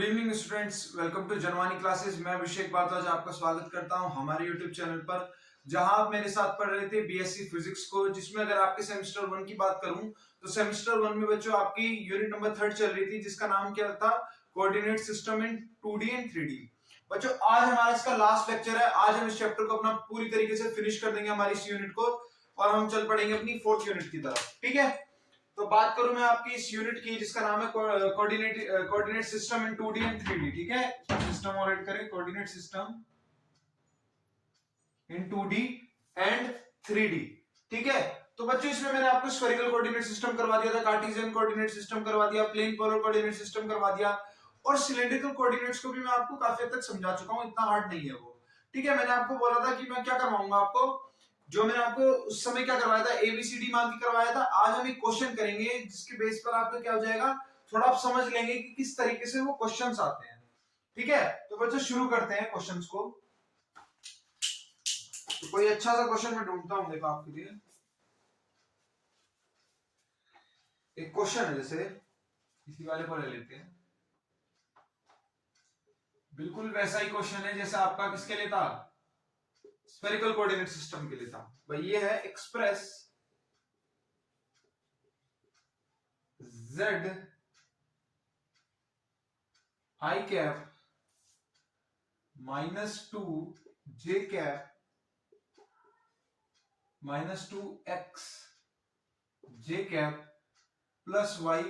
Evening students, welcome to Janvani classes. मैं अभिषेक भारद्वाज आपका स्वागत करता हूं हमारे यूट्यूब चैनल पर, जहां आप मेरे साथ पढ़ रहे थे बीएससी फिजिक्स को, जिसमें अगर आपके सेमेस्टर 1 की बात करूं तो सेमेस्टर 1 में बच्चों आपकी यूनिट नंबर 3 चल रही थी, जिसका नाम क्या था? Coordinate system in 2D and 3D। बच्चों आज हमारा इसका लास्ट लेक्चर है। आज हम इस चैप्टर को अपना पूरी तरीके से फिनिश कर देंगे हमारी इस यूनिट को, और हम चल पड़ेंगे अपनी 4th यूनिट की तरफ। ठीक है, तो बात करूं मैं आपकी इस यूनिट की, जिसका नाम है coordinate system in 2D and 3D। ठीक है, सिस्टम और ऐड करें, coordinate system in 2D and 3D। ठीक है, तो बच्चों इसमें मैंने आपको स्फेरिकल कोऑर्डिनेट सिस्टम करवा दिया था, कार्टेशियन कोऑर्डिनेट सिस्टम करवा दिया, प्लेन पोलर कोऑर्डिनेट सिस्टम करवा दिया, और सिलेंड्रिकल कोऑर्डिनेट्स को भी मैं आपको काफी हद तक समझा चुका हूं, इतना हार्ड नहीं है वो। ठीक है, मैंने आपको बोला था कि मैं क्या करवाऊंगा आपको, जो मैंने आपको उस समय क्या करवाया था, एबीसीडी मान के करवाया था। आज हम एक क्वेश्चन करेंगे जिसके बेस पर आपका क्या हो जाएगा, थोड़ा आप समझ लेंगे कि किस तरीके से वो क्वेश्चंस आते हैं। ठीक है, तो बच्चों शुरू करते हैं क्वेश्चंस को। तो कोई अच्छा सा क्वेश्चन मैं ढूंढता हूं, देखो आपके लिए एक क्वेश्चन है, जैसे इसी वाले को ले लेते हैं। बिल्कुल वैसा ही क्वेश्चन है जैसे आपका किसके लिए था, स्फेरिकल कोऑर्डिनेट सिस्टम के लिए था। भाई ये है express z i cap -2 j cap -2x j cap plus y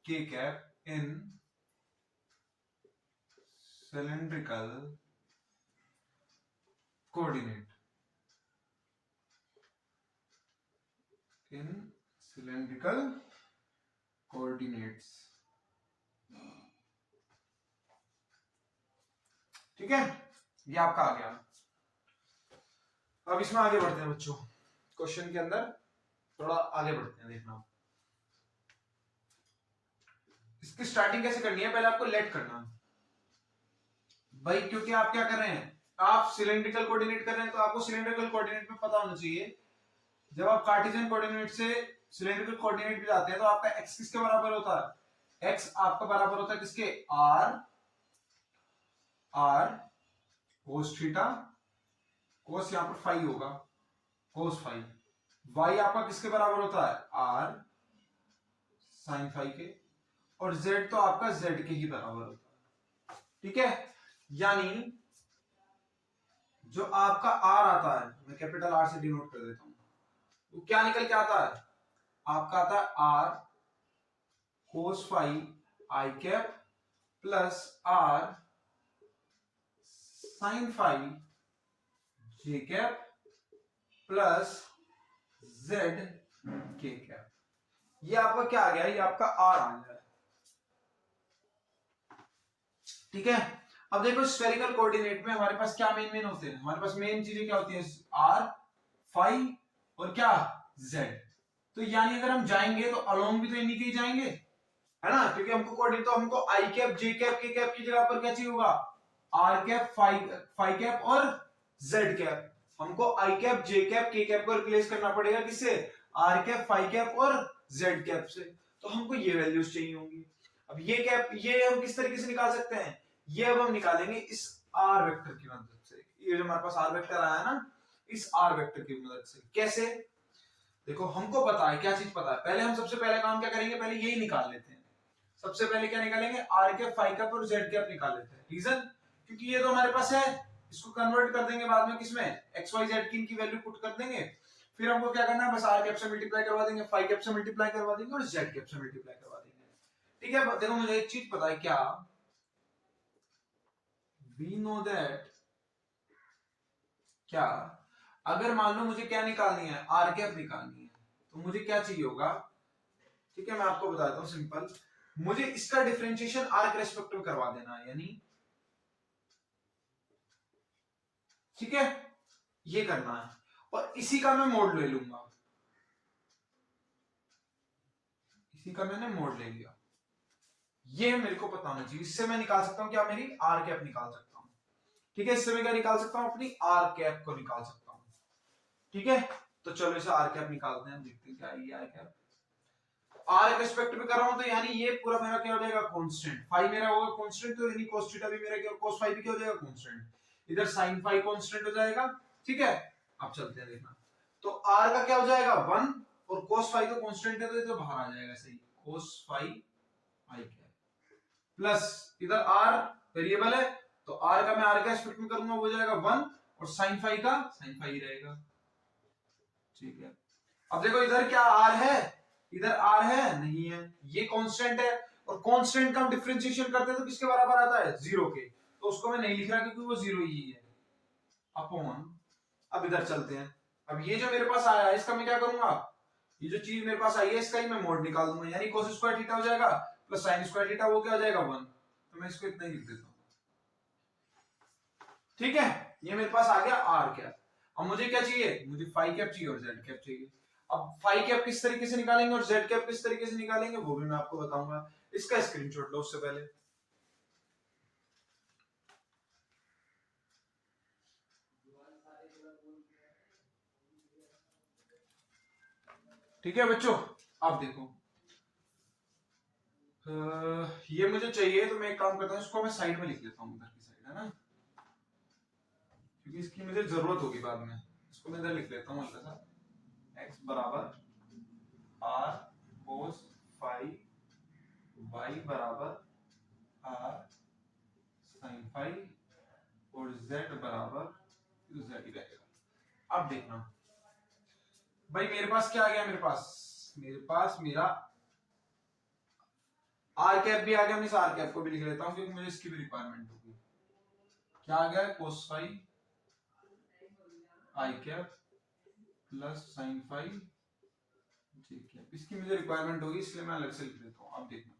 k cap in cylindrical coordinate in cylindrical coordinates। ठीक है, ये आपका आ गया। अब इसमें आगे बढ़ते हैं बच्चों, क्वेश्चन के अंदर थोड़ा आगे बढ़ते हैं। देखना इसकी स्टार्टिंग कैसे करनी है, पहले आपको लेट करना भाई, क्योंकि आप क्या कर रहे हैं, आप सिलेंड्रिकल कोऑर्डिनेट कर रहे हैं, तो आपको सिलेंड्रिकल कोऑर्डिनेट में पता होना चाहिए। जब आप कार्टेशियन कोऑर्डिनेट से सिलेंड्रिकल कोऑर्डिनेट पे जाते हैं तो आपका x किसके बराबर होता है? x आपका बराबर होता है किसके? r cos थीटा, cos यहां पर फाई होगा, cos फाई। y आपका किसके बराबर होता है? r sin फाई के, और z तो आपका z के ही बराबर होता है। ठीक है, यानी जो आपका r आता है, मैं कैपिटल R से डिनोट कर देता हूं, वो क्या निकल के आता है? आपका आता है r cos phi i cap plus r sin phi j cap plus z k cap. ये आपका क्या आ गया? ये आपका r आ गया। ठीक है, अब देखो स्फेरिकल कोऑर्डिनेट में हमारे पास क्या मेन होते हैं? हमारे पास मेन चीजें क्या होती है? r फाई और क्या? z। तो यानी अगर हम जाएंगे तो अलोंग भी तो इन्हीं के ही जाएंगे, है ना, क्योंकि हमको कोऑर्डिनेट, तो हमको i cap j cap k cap की जगह पर क्या चाहिए होगा? r कैप फाई कैप और z कैप। हमको i cap j cap k cap को रिप्लेस करना पड़ेगा किससे? r कैप फाई कैप और z कैप से। तो हमको ये वैल्यूज चाहिए होंगी। अब ये कैप, ये हम किस तरीके से निकाल सकते हैं? ये अब हम निकालेंगे इस r वेक्टर की मदद से। ये जो हमारे पास r वेक्टर आया ना, इस r वेक्टर की मदद से। कैसे? देखो हमको पता है, क्या चीज पता है, पहले हम सबसे पहले काम क्या करेंगे, पहले यही निकाल लेते हैं। सबसे पहले क्या निकालेंगे? r कैप फाई कैप और z कैप निकाल लेते हैं। रीजन, क्योंकि ये तो हमारे पास है, इसको कन्वर्ट कर देंगे बाद में किसमें? x y z की इनकी वैल्यू पुट कर देंगे। फिर हमको क्या करना है, बस r कैप से मल्टीप्लाई करवा देंगे, फाई कैप से मल्टीप्लाई करवा देंगे और z कैप से मल्टीप्लाई करवा देंगे। ठीक है, देखो मुझे एक चीज पता है, क्या? we know that, क्या अगर मान लो मुझे क्या निकालनी है, r कैप निकालनी है, तो मुझे क्या चाहिए होगा? ठीक है, मैं आपको बताता हूं सिंपल, मुझे इसका डिफरेंशिएशन r के रेस्पेक्ट में करवा देना है, यानी ठीक है, ये करना है, और इसी का मैं मोड ले लूंगा, इसी का मैंने मोड ले लिया। ये मेरे को पता होना चाहिए, इससे मैं निकाल सकता हूं क्या? मेरी r कैप निकाल सकता हूं। ठीक है, इससे मैं क्या निकाल सकता हूं? अपनी r कैप को निकाल सकता हूं। ठीक है, तो चलो इसे r कैप निकालते हैं, देखते हैं क्या है ये r कैप। आर के रिस्पेक्ट में कर रहा हूं तो यानी ये पूरा मेरा क्या हो जाएगा कांस्टेंट, फाई मेरा होगा कांस्टेंट, तो यानी cos थीटा भी मेरा क्या, cos फाई भी क्या हो जाएगा कांस्टेंट, इधर sin फाई कांस्टेंट हो जाएगा। ठीक है, अब चलते हैं देखना, तो r का क्या हो जाएगा 1 और cos फाई तो कांस्टेंट है तो ये तो बाहर आ जाएगा सही, cos फाई आई क्या प्लस इधर r वेरिएबल है तो r का मैं r के रिस्पेक्ट में करूंगा वो जाएगा 1 और sin फाई का sin फाई रहेगा। ठीक है, अब देखो इधर क्या r है, इधर r है नहीं है, ये कांस्टेंट है और कांस्टेंट का हम डिफरेंशिएशन करते हैं तो किसके बराबर आता है, जीरो के, तो उसको मैं नहीं लिख रहा क्योंकि वो जीरो ही है अपॉन। अब इधर चलते हैं, अब ये जो मेरे पास आया है इसका मैं क्या करूंगा, ये जो चीज मेरे पास आई है इसका ही मैं मोड निकाल दूंगा, यानी cos स्क्वायर थीटा हो जाएगा प्लस sin स्क्वायर थीटा, वो क्या हो जाएगा 1, तो मैं इसको इतना ही लिख देता हूं। ठीक है, ये मेरे पास आ गया r कैप। अब मुझे क्या चाहिए, मुझे फाई कैप चाहिए और z कैप चाहिए। अब फाई कैप किस तरीके से निकालेंगे और z कैप किस तरीके से निकालेंगे वो भी मैं आपको बताऊंगा, इसका स्क्रीनशॉट लो उससे पहले। ठीक है बच्चों, अब देखो ये मुझे चाहिए तो मैं एक काम करता हूँ, इसको मैं साइड में लिख लेता हूँ, उधर की साइड है ना, क्योंकि इसकी मुझे जरूरत होगी बाद में, इसको मैं इधर लिख लेता हूँ हल्का सा, x बराबर r cos फाई, y बराबर r sin फाई और z बराबर z ही रहेगा। अब देखना भाई मेरे पास क्या आ गया, मेरे पास मेरा आर कैप भी आ गया, मैं इस आर कैप को भी लिख लेता हूं क्योंकि मुझे इसकी भी रिक्वायरमेंट होगी। क्या आ गया, cos फाई आई कैप प्लस sin फाई जी कैप, इसकी मुझे रिक्वायरमेंट होगी इसलिए मैं अलग से लिख देता हूं। अब देखना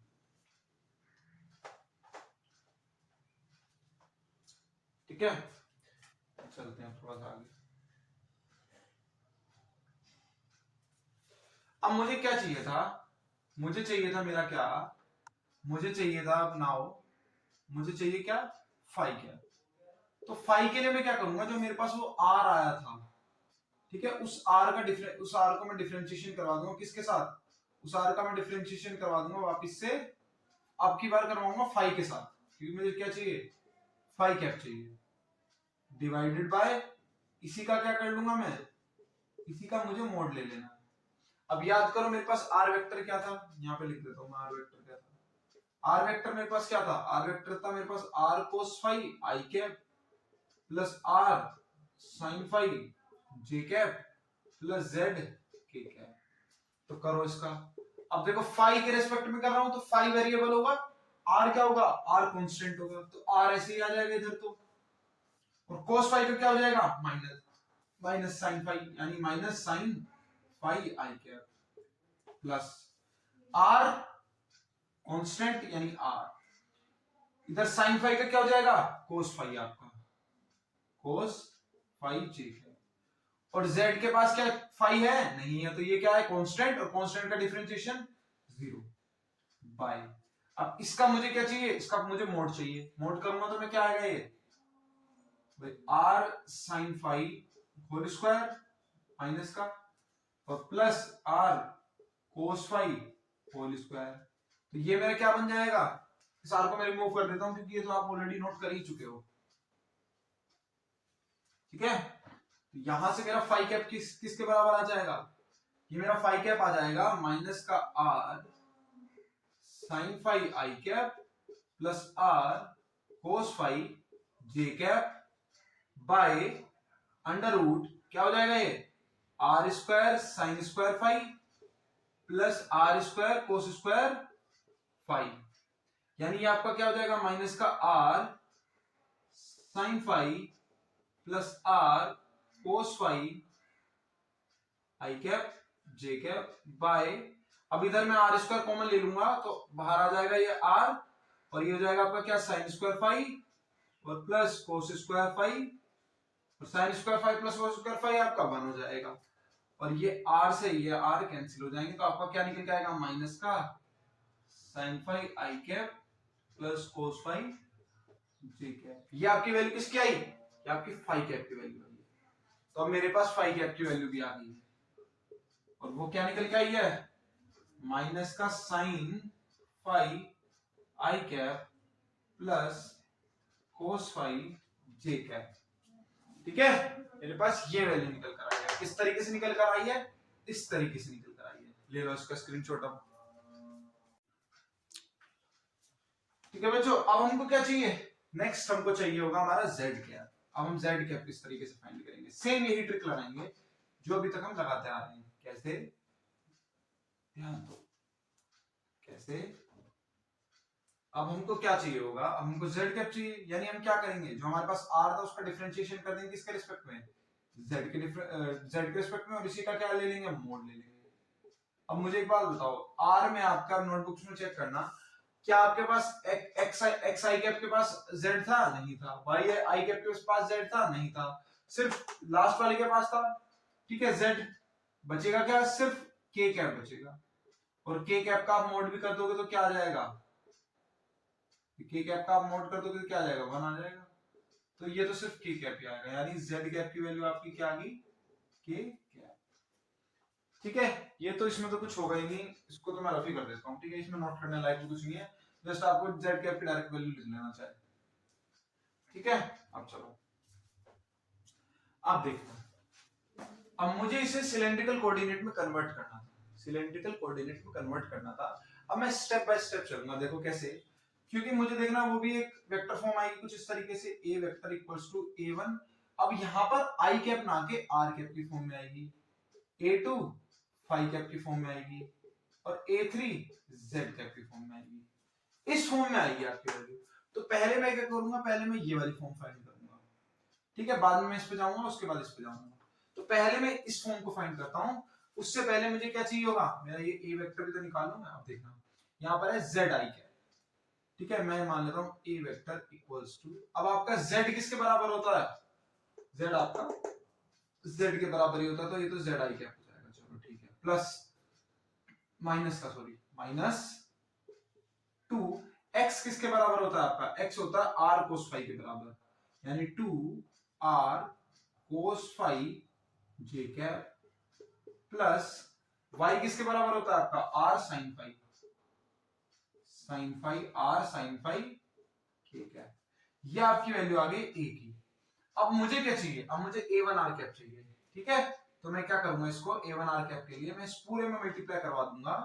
ठीक है, चलते हैं थोड़ा सा आगे। अब मुझे क्या चाहिए था, मुझे चाहिए था मेरा क्या, मुझे चाहिए था नाउ, मुझे चाहिए क्या, फाई कैप। तो फाई के लिए मैं क्या करूंगा, जो मेरे पास वो आर आया था, ठीक है, उस आर को मैं डिफरेंशिएशन करवा दूंगा किसके साथ, उस आर का मैं डिफरेंशिएशन करवा दूंगा वापस से, अब की बार करवाऊंगा फाई के साथ, क्योंकि मुझे क्या चाहिए, फाई कैप चाहिए, डिवाइडेड बाय इसी का क्या कर लूंगा मैं, इसी का मुझे मोड ले लेना। अब याद करो मेरे पास आर वेक्टर क्या था, यहाँ पे लिख देता हूँ मैं, आर वेक्टर क्या था, आर वेक्टर मेरे पास क्या था, आर वेक्टर था मेरे पास आर कोस फाई आई cap plus R sine phi जे cap plus Z K cap. तो करो इसका, अब देखो फाई के रेस्पेक्ट में कर रहा हूं तो फाई वेरिएबल होगा, आर क्या होगा, आर कांस्टेंट होगा, तो आर ऐसे ही आ जाएगा इधर, तो और cos फाई का क्या हो जाएगा, माइनस साइन फाई, यानी माइनस साइन फाई आई कैप प्लस आर कांस्टेंट यानी आर, इधर साइन फाई का क्या हो जाएगा, cos फाई, आपका cos फाई जे कैप, और z के पास क्या फाई है, नहीं है, तो ये क्या है कांस्टेंट, और कांस्टेंट का डिफरेंशिएशन 0 बाय, अब इसका मुझे क्या चाहिए, इसका मुझे मोड चाहिए, मोड करूंगा तो मैं क्या आएगा ये भाई r sin phi whole square minus का और plus r cos phi whole square, तो ये मेरा क्या बन जाएगा, इस r को मैं रिमूव कर देता हूं क्योंकि ये तो आप ऑलरेडी नोट कर ही चुके हो। ठीक है, तो यहां से मेरा फाई कैप किसके बराबर आ जाएगा, ये मेरा फाई कैप आ जाएगा माइनस का r sin phi I cap plus r cos phi J cap by under root क्या हो जाएगा ये, r square sine square phi plus r square cos square phi, यानी ये आपका क्या हो जाएगा माइनस का r sine phi plus r cos phi I cap j cap by, अब इधर मैं आर स्क्वायर कॉमन ले लूंगा तो बाहर आ जाएगा ये आर, और ये हो जाएगा आपका क्या साइन स्क्वायर फाई और प्लस कोस स्क्वायर फाई, और sine square phi plus cos square phi आपका 1 हो जाएगा, और ये r से ये r कैंसिल हो जाएंगे, तो आपका क्या निकल के आएगा माइनस का साइन फाई आई कैप प्लस कोस फाई जे कैप, ये आपकी वैल्यू किसकी आई, ये आपकी फाई कैप की वैल्यू आई है, तो अब मेरे पास फाई कैप की वैल्यू भी आ गई है, और वो क्या निकल के आई है माइनस का साइन फाई आई कैप प्लस कोस फाई जे कैप। ठीक है, मेरे पास ये वैल्यू निकल कर आई है। किस तरीके से निकल कर आई है? इस तरीके से निकल कर आई है। ले लो इसका स्क्रीनशॉट अब। ठीक है बच्चों, अब हमको क्या चाहिए? नेक्स्ट हमको चाहिए होगा हमारा z कैप। अब हम z कैप किस तरीके से फाइंड करेंगे? सेम यही ट्रिक लगाएंगे जो अभी तक हम लगाते आ रहे हैं। कैसे? ध्यान दो कैसे। अब हमको क्या चाहिए होगा? अब हमको z कैप चाहिए, यानी हम क्या करेंगे? जो हमारे पास r था उसका डिफरेंशिएशन कर देंगे किसके रिस्पेक्ट में? z के रिस्पेक्ट में, और इसी का क्या ले लेंगे? मोड ले लेंगे। अब मुझे एक बात बताओ, r में आपका नोटबुक्स में चेक करना, क्या आपके पास एक्स आई कैप के पास z था? नहीं था। y आई कैप के पास z था? नहीं था। सिर्फ लास्ट वाले के पास था। ठीक है, z बचेगा क्या? सिर्फ k कैप बचेगा। और k कैप का आप मोड भी कर दोगे तो क्या आ जाएगा? k कैप का आप मोड कर दोगे तो क्या आ जाएगा? 1 आ जाएगा। तो ये तो सिर्फ k कैप ही आएगा, यानी z कैप की वैल्यू आपकी क्या आ गई? k cap. ठीक है, ये तो इसमें तो कुछ होगा ही नहीं, इसको तो मैं रफ ही कर देता हूँ। ठीक है, इसमें नोट करने लायक कुछ नहीं है, जस्ट आपको z कैप की डायरेक्ट वैल्यू लिख लेना चाहिए। ठीक है, अब चलो अब देखते हैं। अब मुझे इसे सिलेंड्रिकल कोऑर्डिनेट में कन्वर्ट करना था। सिलेंड्रिकल कोऑर्डिनेट में कन्वर्ट करना था। अब मैं स्टेप बाय स्टेप चलूंगा। देखो कैसे, क्योंकि मुझे देखना वो भी एक वेक्टर फॉर्म आएगी कुछ इस तरीके से, a vector equals to a1। अब यहां पर i कैप ना के r कैप की फॉर्म में आएगी, a2 फाई कैप की फॉर्म में आएगी, और a3 z कैप की फॉर्म में आएगी। इस फॉर्म में आएगी आपकी वैल्यू। तो पहले मैं क्या करूंगा? पहले मैं ये वाली फॉर्म फाइंड करूंगा। ठीक है, बाद में मैं इस पे जाऊंगा, उसके बाद इस पे जाऊंगा। तो पहले मैं इस फॉर्म को फाइंड करता हूं। उससे पहले मुझे क्या चाहिए होगा? मेरा ये a वेक्टर भी तो निकाल लूं मैं। अब देखना, यहां पर है z i कैप। ठीक है, मैं मान लेता हूं a वेक्टर इक्वल्स टू, अब आपका z किसके बराबर होता है? z आपका z के बराबर ही होता है, तो ये तो z i कैप हो जाएगा। चलो ठीक है, प्लस माइनस का सॉरी माइनस 2 x किसके बराबर होता है? आपका x होता है r cos फाई के बराबर, यानी 2 r cos phi j cap plus y किसके बराबर होता है? आपका r sin phi, r sin phi k cap. ये आपकी वैल्यू आ गई a की। अब मुझे क्या चाहिए? अब मुझे a1 r कैप चाहिए। ठीक है, तो मैं क्या करूंगा? इसको a1 r कैप के लिए मैं इस पूरे में मल्टीप्लाई करवा दूंगा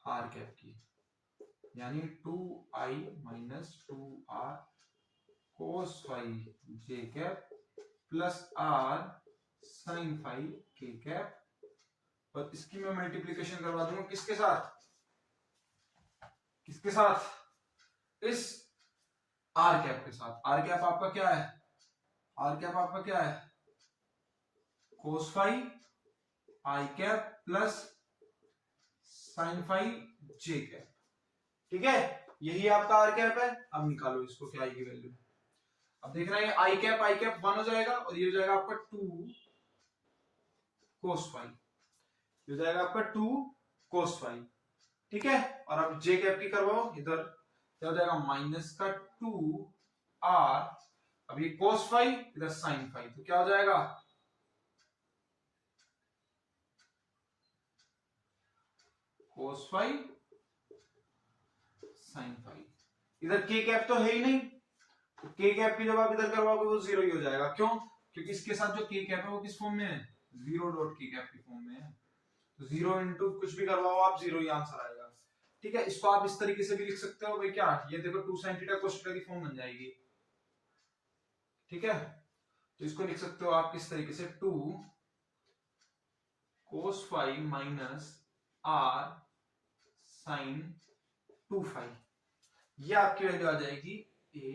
r कैप की, यानी 2i minus 2r cos phi j cap plus r sin phi k cap, और इसकी मैं मल्टीप्लिकेशन करवा दूंगा किसके साथ? किसके साथ? इस r कैप के साथ। r कैप आपका क्या है? r कैप आपका क्या है? cos phi i cap plus sin phi j cap. ठीक है, यही आपका r कैप है। अब निकालो इसको, क्या आएगी वैल्यू? अब देख रहे हैं i कैप 1 हो जाएगा, और ये हो जाएगा आपका 2 cos फाई, ये हो जाएगा आपका 2 cos फाई। ठीक है, और अब j कैप की करवाओ, इधर क्या हो जाएगा? माइनस का 2 r, अब ये cos फाई इधर sin फाई, तो क्या हो जाएगा? cos phi sin phi. इधर k कैप तो है ही नहीं, तो k कैप की जब आप इधर करवाओगे वो 0 ही हो जाएगा। क्यों? क्योंकि इसके साथ जो k कैप है वो किस फॉर्म में है? 0 डॉट k कैप की फॉर्म में है। तो 0 इंटू कुछ भी करवाओ आप, 0 ही आंसर आएगा। ठीक है, इसको आप इस तरीके से भी लिख सकते हो भाई। क्या ये देखो 2 sin थीटा cos थीटा की फॉर्म बन जाएगी। ठीक है, तो इसको लिख सकते हो आप किस तरीके से? 2 cos phi minus r sin 2 phi. ये आपकी वैल्यू आ जाएगी a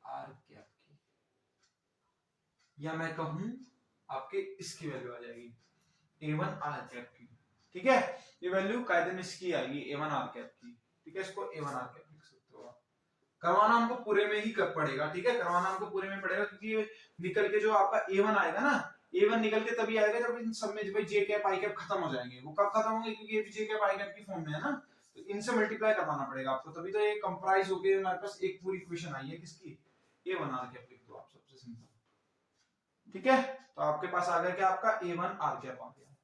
r कैप की, या मैं कहूं आपके इसकी वैल्यू आ जाएगी a1 r कैप की। ठीक है, ये वैल्यू कायदे में इसकी आएगी a1 r कैप की। ठीक है, इसको a1 r कैप लिख सकते हो आप। करवाना हमको पूरे में ही पड़ेगा। ठीक है, करवाना हमको पूरे में पड़ेगा, क्योंकि निकल के जो आपका a1 आएगा ना, a1 निकल के तभी आएगा जब इन सब में भाई j कैप i कैप खत्म हो जाएंगे। वो कब खत्म होंगे? क्योंकि ये भी j कैप i कैप की फॉर्म में है ना, तो इनसे मल्टीप्लाई करवाना पड़ेगा आपको, तभी तो ये कंप्राइज होके हमारे पास एक पूरी इक्वेशन आई है किसकी? a1 r कैप लिख दो आप, सबसे सिंपल। ठीक है, तो आपके पास आ गया क्या? आपका a1 r कैप आ गया।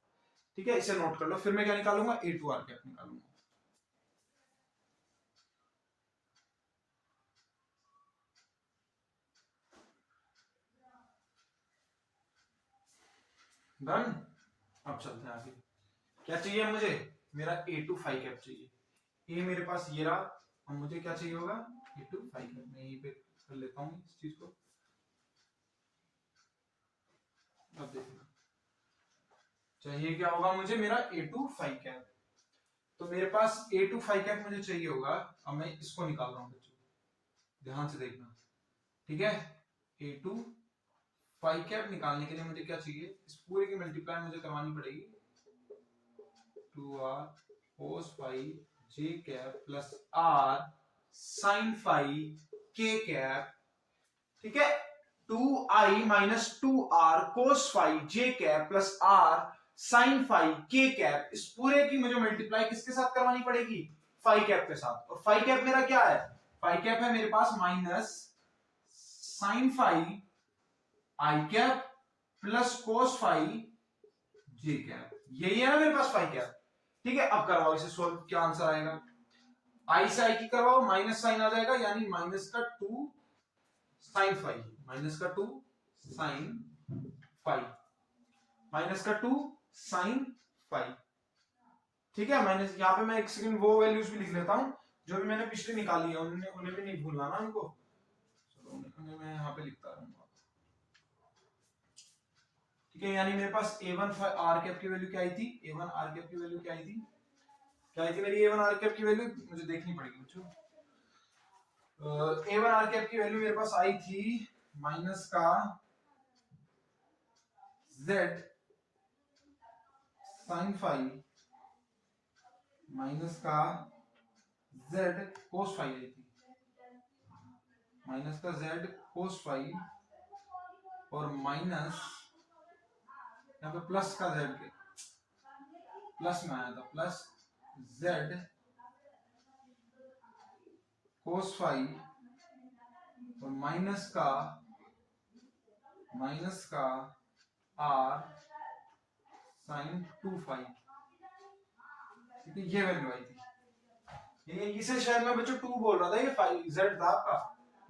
ठीक है, इसे नोट कर लो। फिर मैं क्या निकालूंगा, A2 आर कैप निकालूंगा। डन। अब चलते हैं आगे। क्या चाहिए मुझे, मेरा A2 फाई कैप चाहिए। ए मेरे पास ये रहा, अब मुझे क्या चाहिए होगा, A2 फाई कैप। मैं यहीं पे कर लेता हूँ इस चीज को। अब देखना चाहिए क्या होगा मुझे, मेरा A2 फाई कैप। तो मेरे पास A2 फाई कैप मुझे चाहिए होगा। अब मैं इसको निकाल रहा हूँ बच्चों, ध्यान से देखना, ठीक है। A2 फाई कैप निकालने के लिए मुझे क्या चाहिए, इस पूरे की मल्टीप्लाई मुझे करवानी पड़ेगी 2r cos phi j cap plus r sin phi k cap, ठीक है। 2i minus 2r cos phi j cap plus r sin phi k cap, इस पूरे की मुझे मल्टीप्लाई किसके साथ करवानी पड़ेगी, फाई कैप के साथ। और फाई कैप मेरा क्या है, फाई कैप है मेरे पास minus sin phi i cap plus cos phi j cap, यही है ना मेरे पास फाई कैप। ठीक है, अब करवाओ इसे सोल्व, क्या आंसर आएगा, आई से आई की करवाओ, माइनस साइन आ जाएगा, यानी माइनस का 2 साइन फाइव, माइनस का 2 साइन फाइव, माइनस का 2 साइन फाइव। ठीक है, माइनस, यहाँ पे मैं एक सेकंड वो वैल्यूज भी लिख लेता हूं जो भी मैंने पिछले निकाली है, उन्हें भी नहीं भूलना ना उनको। चलो उन्हें मैं यहाँ पे लिखता रहूंगा। ठीक है, यानी मेरे पास A1 आर कैप की वैल्यू क्या आई थी, A1 आर कैप की वैल्यू क्या आई थी, क्या आई थी मेरी A1 आर कैप की वैल्यू, मुझे देखनी पड़ेगी बच्चों। A1 आर कैप की वैल्यू मेरे पास आई थी माइनस का z साइन फाइव माइनस का z कोस फाइव आई थी, माइनस का z कोस फाइव और माइनस यहाँ पे प्लस का z के प्लस में आया था, प्लस z कोस फाइव और माइनस का r साइन 2 फाइव। ठीक है, ये वैल्यू आई थी। ये इसे शायद मैं बच्चों 2 बोल रहा था, ये 5 z था आपका,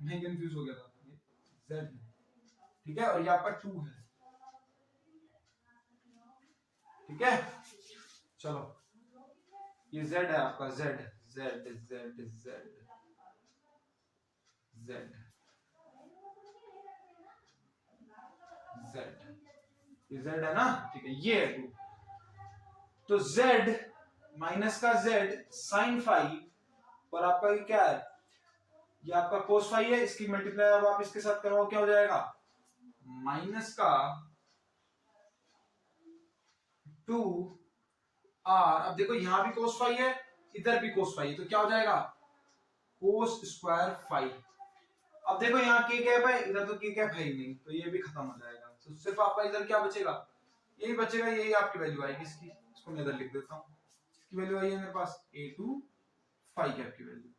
मैं कंफ्यूज हो गया था, ये z है। ठीक है, और ये आपका 2 है। ठीक है, चलो ये z है आपका, z z z z z z, ये z है ना, ठीक है, ये है 2। तो z माइनस का z साइन फाइव और आपका ये क्या है, ये आपका कोस फाइव है, इसकी मल्टीप्लाई अब आप इसके साथ करवाओ, क्या हो जाएगा, माइनस का 2 r, अब देखो यहां भी कोस फाइव है, इधर भी कोस फाइव है, तो क्या हो जाएगा, कोस स्क्वायर फाइव। अब देखो यहाँ के कैप है, इधर तो के कैप है ही नहीं, तो ये भी खत्म हो जाएगा, तो सिर्फ आपका इधर क्या बचेगा, यही बचेगा, यही आपकी वैल्यू आएगी इसकी। इसको मैं इधर लिख देता हूँ, इसकी वैल्यू आई है मेरे पास A2 फाई कैप की वैल्यू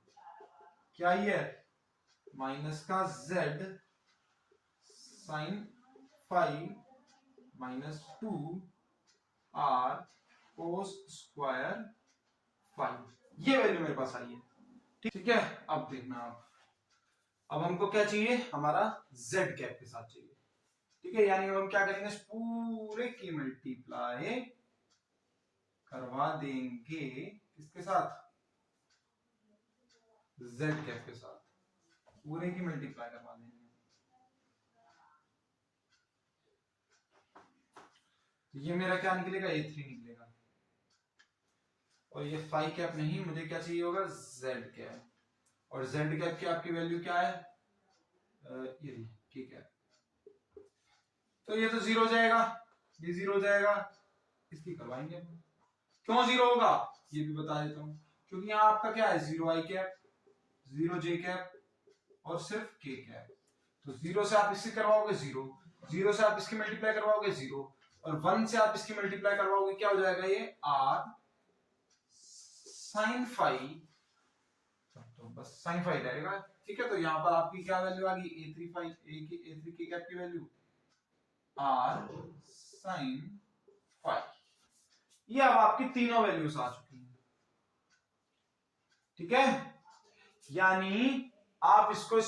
क्या आई है, माइनस का z sine five minus 2 r cos square five, ये वैल्यू मेरे पास आई है। ठीक है, अब देखना आप, अब हमको क्या चाहिए, हमारा z कैप के साथ चाहिए। ठीक है, यानी हम क्या करेंगे, इस पूरे की मल्टीप्लाई करवा देंगे किसके साथ, z कैप के साथ, पूरे की मल्टीप्लाई करवा देंगे। ये मेरा क्या निकलेगा, A3 निकलेगा, और ये फाइव कैप नहीं, मुझे क्या चाहिए होगा, z कैप, और z कैप की आपकी वैल्यू क्या है, ये ठीक है, तो ये तो जीरो हो जाएगा, ये जीरो हो जाएगा, इसकी करवाएंगे। क्यों जीरो होगा ये भी बता देता हूं, क्योंकि यहाँ आपका क्या है, जीरो आई कैप, जीरो जे कैप और सिर्फ के कैप, तो जीरो से आप इससे करवाओगे जीरो, जीरो से आप इसकी मल्टीप्लाई करवाओगे जीरो, और वन से आप इसकी मल्टीप्लाई करवाओगे, क्या हो जाएगा, ये आर साइन फाइव, तो बस साइन फाइव रहेगा। ठीक है, तो यहाँ पर आपकी क्या वैल्यू आ गई, A3 के कैप की वैल्यू r sin 5। ये अब आपकी तीनों वैल्यूज आ चुकी हैं, ठीक है। यानी आप इसको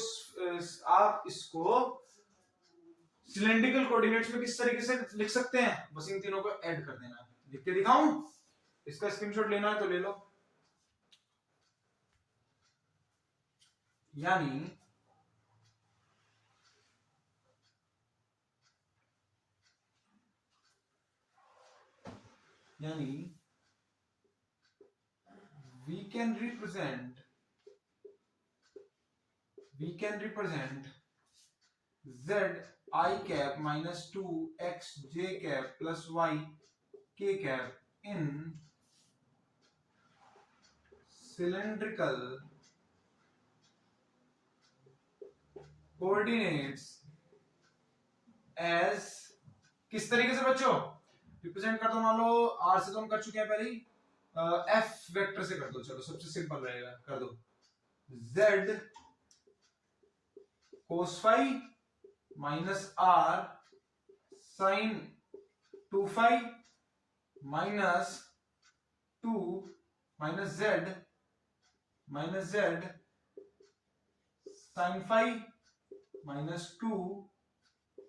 सिलेंड्रिकल कोऑर्डिनेट्स में किस तरीके से लिख सकते हैं, बस इन तीनों को ऐड कर देना है। लिख के दिखाऊं, इसका स्क्रीनशॉट लेना है तो ले लो। यानी we can represent z I cap minus 2 x j cap plus y k cap in cylindrical coordinates as, किस तरीके से बच्चों रिप्रेजेंट कर दो। मान लो r से तो हम कर चुके हैं पहले ही, f वेक्टर से कर दो, चलो सबसे सिंपल रहेगा, कर दो z cos phi minus r sin 2 phi minus 2 minus z sin phi minus 2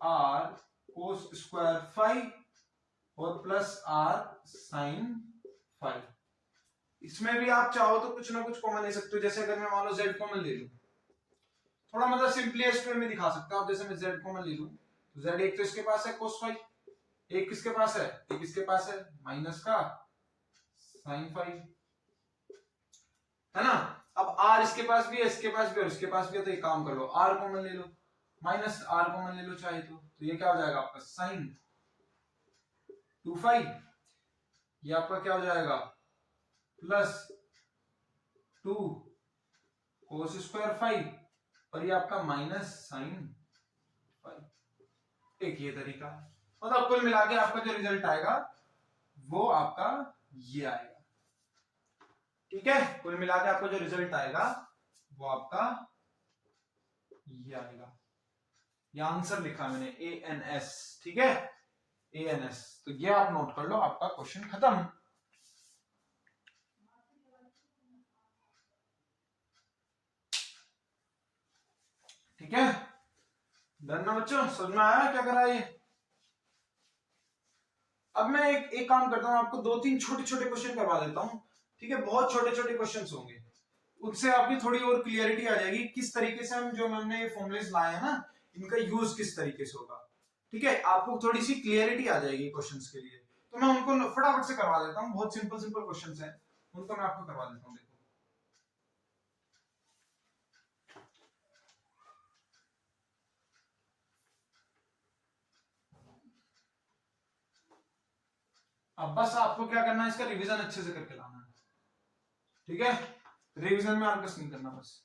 r cos square phi और प्लस r sin phi। इसमें भी आप चाहो तो कुछ ना कुछ कॉमन ले सकते हो। जैसे अगर मैं मान लो z कॉमन ले लूं, थोड़ा मतलब सिंपलेस्ट वे में दिखा सकता हूं आप। जैसे मैं z कॉमन ले लूं तो z एक तो इसके पास है cos phi, एक किसके पास है, एक इसके पास है माइनस का sin phi, है ना। अब r इसके पास भी है, इसके पास भी है और इसके पास भी है, तो एक काम कर लो r कॉमन ले लो, माइनस r कॉमन ले लो चाहे तो ये क्या हो जाएगा आपका sin 2 phi, ये आपका क्या हो जाएगा प्लस 2 cos स्क्वायर phi और ये आपका माइनस sin phi। एक ये तरीका, मतलब कुल मिला के आपका जो रिजल्ट आएगा वो आपका ये आएगा, ठीक है। कुल मिला के आपको जो रिजल्ट आएगा वो आपका ये आएगा। ये आंसर लिखा मैंने ANS, ठीक है, ANS। तो ये आप नोट कर लो, आपका क्वेश्चन खत्म। ठीक है, डन ना बच्चों, समझ में आया क्या करा ये। अब मैं एक काम करता हूं, आपको 2-3 छोटे छोटे क्वेश्चन करवा देता हूं, ठीक है। बहुत छोटे छोटे क्वेश्चंस होंगे, उससे आपकी थोड़ी और क्लियरिटी आ जाएगी किस तरीके से हम जो हमने फॉर्मुलेस लाए हैं ना, इनका यूज किस तरीके से होगा, ठीक है। आपको थोड़ी सी क्लियरिटी आ जाएगी क्वेश्चंस के लिए, तो मैं उनको फटाफट से करवा देता हूँ। बहुत सिंपल सिंपल क्वेश्चंस हैं, उनको मैं आपको करवा देता हूँ। देखो अब बस आपको क्या करना है, इसका रिवीजन अच्छे से करके लाना है, ठीक है। रिवीजन में आपको नहीं करना बस,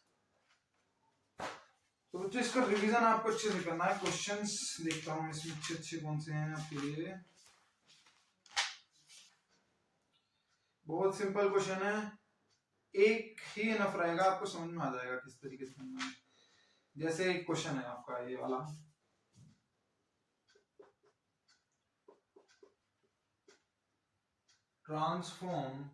तो बच्चों इसका रिवीजन आपको अच्छे से करना है। क्वेश्चंस देखता हूं इसमें अच्छे अच्छे कौन से हैं आपके लिए। बहुत सिंपल क्वेश्चन है, एक ही इनफ रहेगा, आपको समझ में आ जाएगा किस तरीके से करना है। जैसे एक क्वेश्चन है आपका ये वाला, transform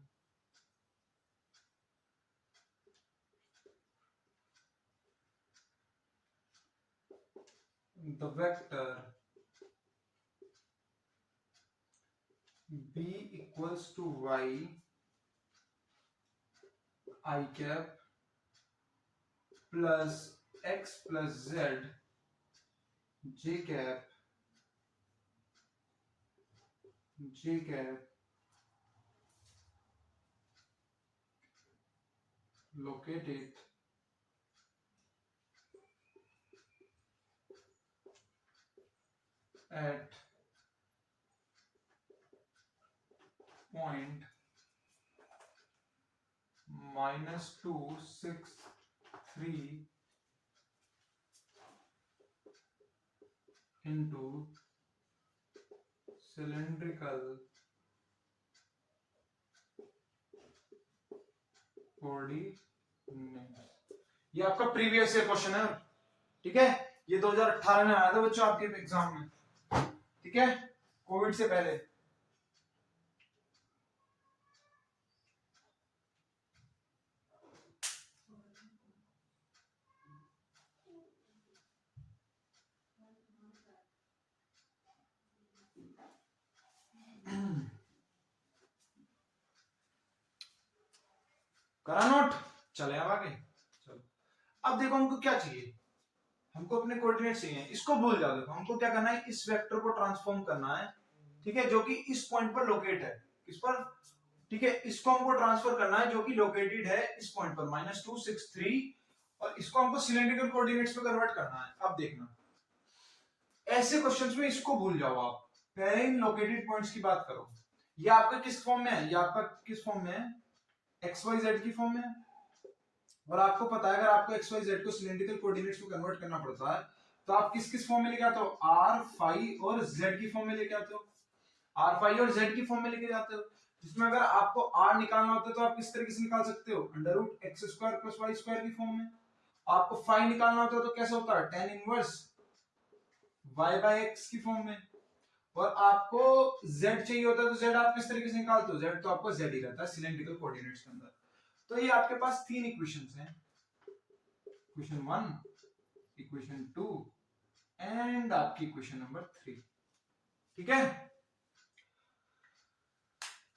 the vector b equals to y I cap plus x plus z j cap located at point -2 6 3 into cylindrical coordinates। ये आपका प्रीवियस ईयर क्वेश्चन है, ठीक है। ये 2018 में आया था बच्चों आपके एग्जाम में, ठीक है, कोविड से पहले। करा नोट, चले अब आगे। चलो अब देखो हमको क्या चाहिए, हमको अपने कोऑर्डिनेट चाहिए, इसको भूल जाओ। देखो हमको क्या करना है, इस वेक्टर को ट्रांसफॉर्म करना है, ठीक है, जो कि इस पॉइंट पर लोकेट है, किस पर, ठीक है, इसको हमको ट्रांसफर करना है जो कि लोकेटेड है इस पॉइंट पर -2 6 3, और इसको हमको सिलेंड्रिकल कोऑर्डिनेट्स में कन्वर्ट करना है। अब देखना ऐसे क्वेश्चंस में इसको भूल जाओ आप, पहले इन लोकेटेड पॉइंट्स की बात करो। ये आपका किस फॉर्म में है, ये आपका किस फॉर्म में है, एक्स वाई जेड की फॉर्म में है। और आपको पता है अगर आपको एक्स वाई जेड को सिलेंड्रिकल कोऑर्डिनेट्स में कन्वर्ट करना पड़ता है तो आप किस किस फॉर्म में लेके आते हो, आर फाई और जेड की फॉर्म में लेके आते हो, आर फाई और जेड की फॉर्म में लेके जाते हो, जिसमें अगर आपको आर निकालना होता है तो आप किस तरीके से निकाल सकते हो, under root x square plus y square की फॉर्म में। आपको फाई निकालना होता है तो कैसे होता है, tan inverse y by x की फॉर्म में। और आपको z चाहिए होता है तो z आप किस तरीके से निकालते हो, z तो आपका z ही रहता है सिलेंड्रिकल कोऑर्डिनेट्स के अंदर। तो ये आपके पास तीन इक्वेशंस हैं, इक्वेशन 1, इक्वेशन 2 एंड आपकी इक्वेशन नंबर 3, ठीक है।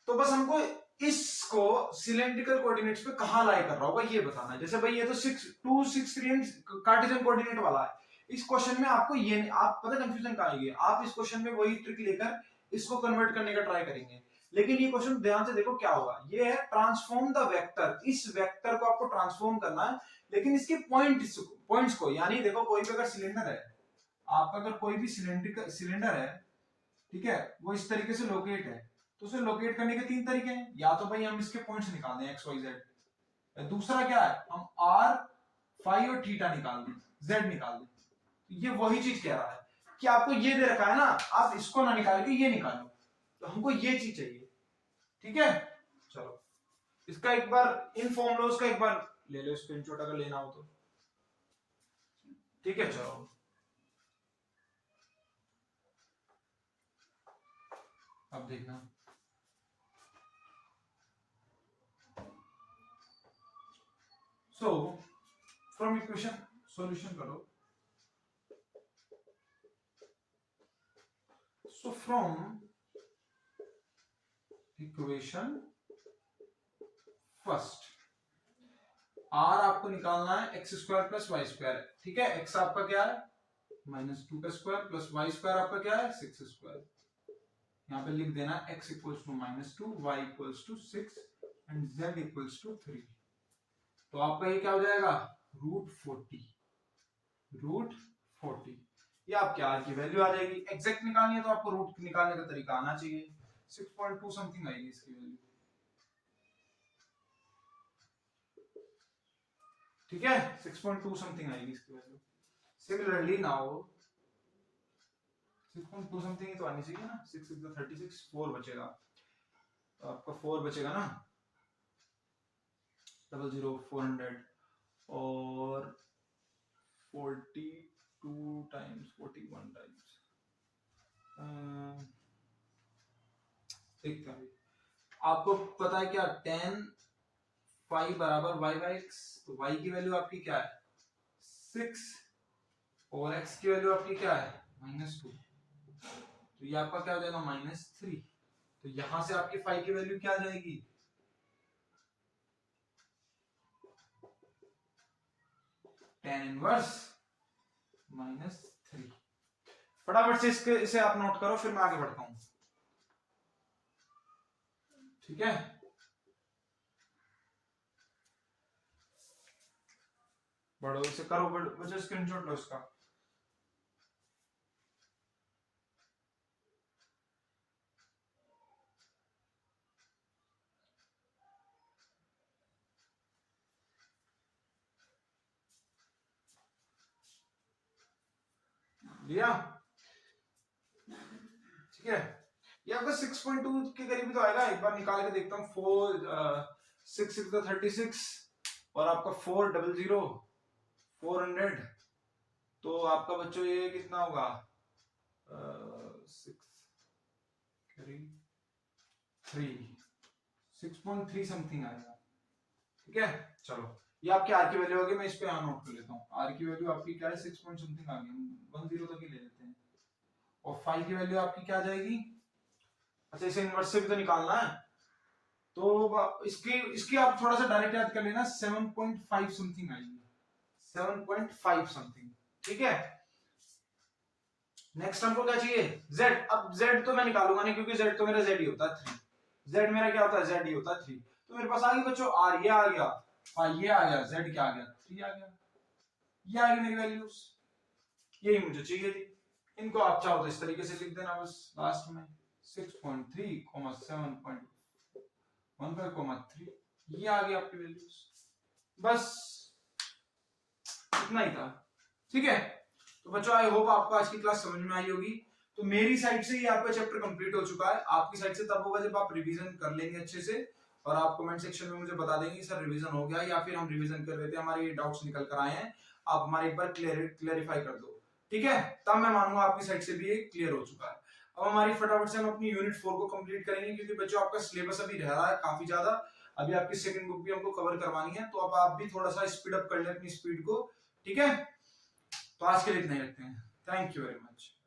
तो बस हमको इसको सिलेंड्रिकल कोऑर्डिनेट्स पे कहां लाई कर रहा होगा ये बताना है। जैसे भाई ये तो 6 2 6 3 कार्टेशियन कोऑर्डिनेट वाला है, इस क्वेश्चन में आपको ये आप पता कंफ्यूजन कहां आएगी, आप इस क्वेश्चन में वही ट्रिक लेकर इसको कन्वर्ट करने का ट्राई करेंगे। लेकिन ये क्वेश्चन ध्यान से देखो क्या होगा, ये है ट्रांसफॉर्म द वेक्टर, इस वेक्टर को आपको ट्रांसफॉर्म करना है, लेकिन इसके पॉइंट्स को, यानी देखो कोई भी अगर सिलेंडर है, आपका अगर कोई भी सिलेंडर है, ठीक है, वो इस तरीके से लोकेट है, तो उसे लोकेट करने के तीन तरीके हैं, या तो भाई हम इसके पॉइंट्स निकाल दें एक्स वाई जेड, दूसरा क्या है हम आर फाई और थीटा निकाल दें, जेड निकाल दें। ये वही चीज कह रहा है कि आपको ये दे रखा है ना, आप इसको ना निकाल के ये निकालो, तो हमको ये चीज चाहिए, ठीक है। चलो इसका एक बार इन फॉर्मूलाज का एक बार ले लो स्क्रीनशॉट अगर लेना हो तो, ठीक है। चलो अब देखना, सो फ्रॉम इक्वेशन सॉल्यूशन करो, so from equation first r आपको निकालना है x square plus y square, ठीक है, एक्स आपका क्या है -2 का स्क्वायर प्लस वाई स्क्वायर आपका क्या है 6 स्क्वायर, यहाँ पे लिख देना x equals to -2, y equals to 6 and z equals to 3। तो आपका ये क्या हो जाएगा रूट 40, ये आपके r की वैल्यू आ जाएगी। एग्जैक्ट निकालनी है तो आपको रूट निकालने का तरीका आना चाहिए, 6.2 समथिंग आएगी इसकी वैल्यू, ठीक है, 6.2 समथिंग आएगी इसकी वैल्यू। सिमिलरली नाउ 6.2 समथिंग ही तो आनी चाहिए ना, 6 6 36, 4 बचेगा, तो आपका 4 बचेगा ना, 00 400 और 42 टाइम्स 41 टाइम्स देखते हैं। आपको पता है क्या, tan फाई बराबर y बाई एक्स, तो y की वैल्यू आपकी क्या है 6 और x की वैल्यू आपकी क्या है -2, तो ये आपका क्या हो जाएगा -3। तो यहां से आपकी फाई की वैल्यू क्या आ जाएगी, tan इनवर्स -3। फटाफट से इसे आप नोट करो फिर मैं आगे बढ़ता हूं, ठीक है। बढ़ो इसे करो, बच्चों स्क्रीनशॉट लो इसका। लिया, ठीक है। ये आपका 6.2 के करीब तो आएगा, एक बार निकाल के देखता हूँ। 6 6 36 और आपका 400 400, तो आपका बच्चों ये कितना होगा 6.3 समथिंग आएगा, ठीक है। चलो ये आपकी आर की वैल्यू होगी, मैं इस पे यहाँ नोट कर लेता हूँ। आर की वैल्यू आपकी क्या है 6 पॉइंट समथिंग आ गई, 10 तक ही ले लेते हैं। और फाई की वैल्यू आपकी क्या आ जाएगी, अच्छा इसे इनवर्स से भी तो निकालना है, तो इसके इसके आप थोड़ा सा डायरेक्ट याद कर लेना, 7.5 समथिंग आएगी, 7.5 समथिंग। ठीक है, नेक्स्ट हमको क्या चाहिए, z। अब z तो मैं निकालूंगा नहीं क्योंकि z तो मेरा z ही होता है 3, z मेरा क्या होता है, z ही होता है 3। तो मेरे पास आ गई बच्चों r, ये आ गया, ये आ गया, z क्या आ गया, 3 आ गया, ये आ गई मेरी वैल्यूज, यही मुझे चाहिए थी। इनको आप चाहो तो इस तरीके से लिख देना बस लास्ट में 6.3, 7.15, 3, ये आ गई आपकी वैल्यूज, बस इतना ही था। ठीक है, तो बच्चों आई होप आपको आज की क्लास समझ में आई होगी। तो मेरी साइड से ये आपका चैप्टर कंप्लीट हो चुका है, आपकी साइड से तब होगा जब आप रिवीजन कर लेंगे अच्छे से, और आप कमेंट सेक्शन में मुझे बता देंगे सर रिवीजन हो गया, या फिर हम रिवीजन कर रहे थे, हमारे ये डाउट्स निकल कर आए हैं, आप हमारे एक बार क्लियरिफाई कर दो। ठीक है, तब मैं मानूंगा आपकी साइड से भी ये क्लियर हो चुका है। अब हमारी फटाफट से हम अपनी यूनिट 4 को कंप्लीट करेंगे, क्योंकि बच्चों आपका सिलेबस अभी रह रहा है काफी ज्यादा, अभी आपकी सेकंड बुक भी हमको कवर करवानी है, तो अब आप भी थोड़ा सा स्पीड अप कर लें अपनी स्पीड को। ठीक है, तो आज के लिए इतना ही रखते हैं, थैंक यू वेरी मच।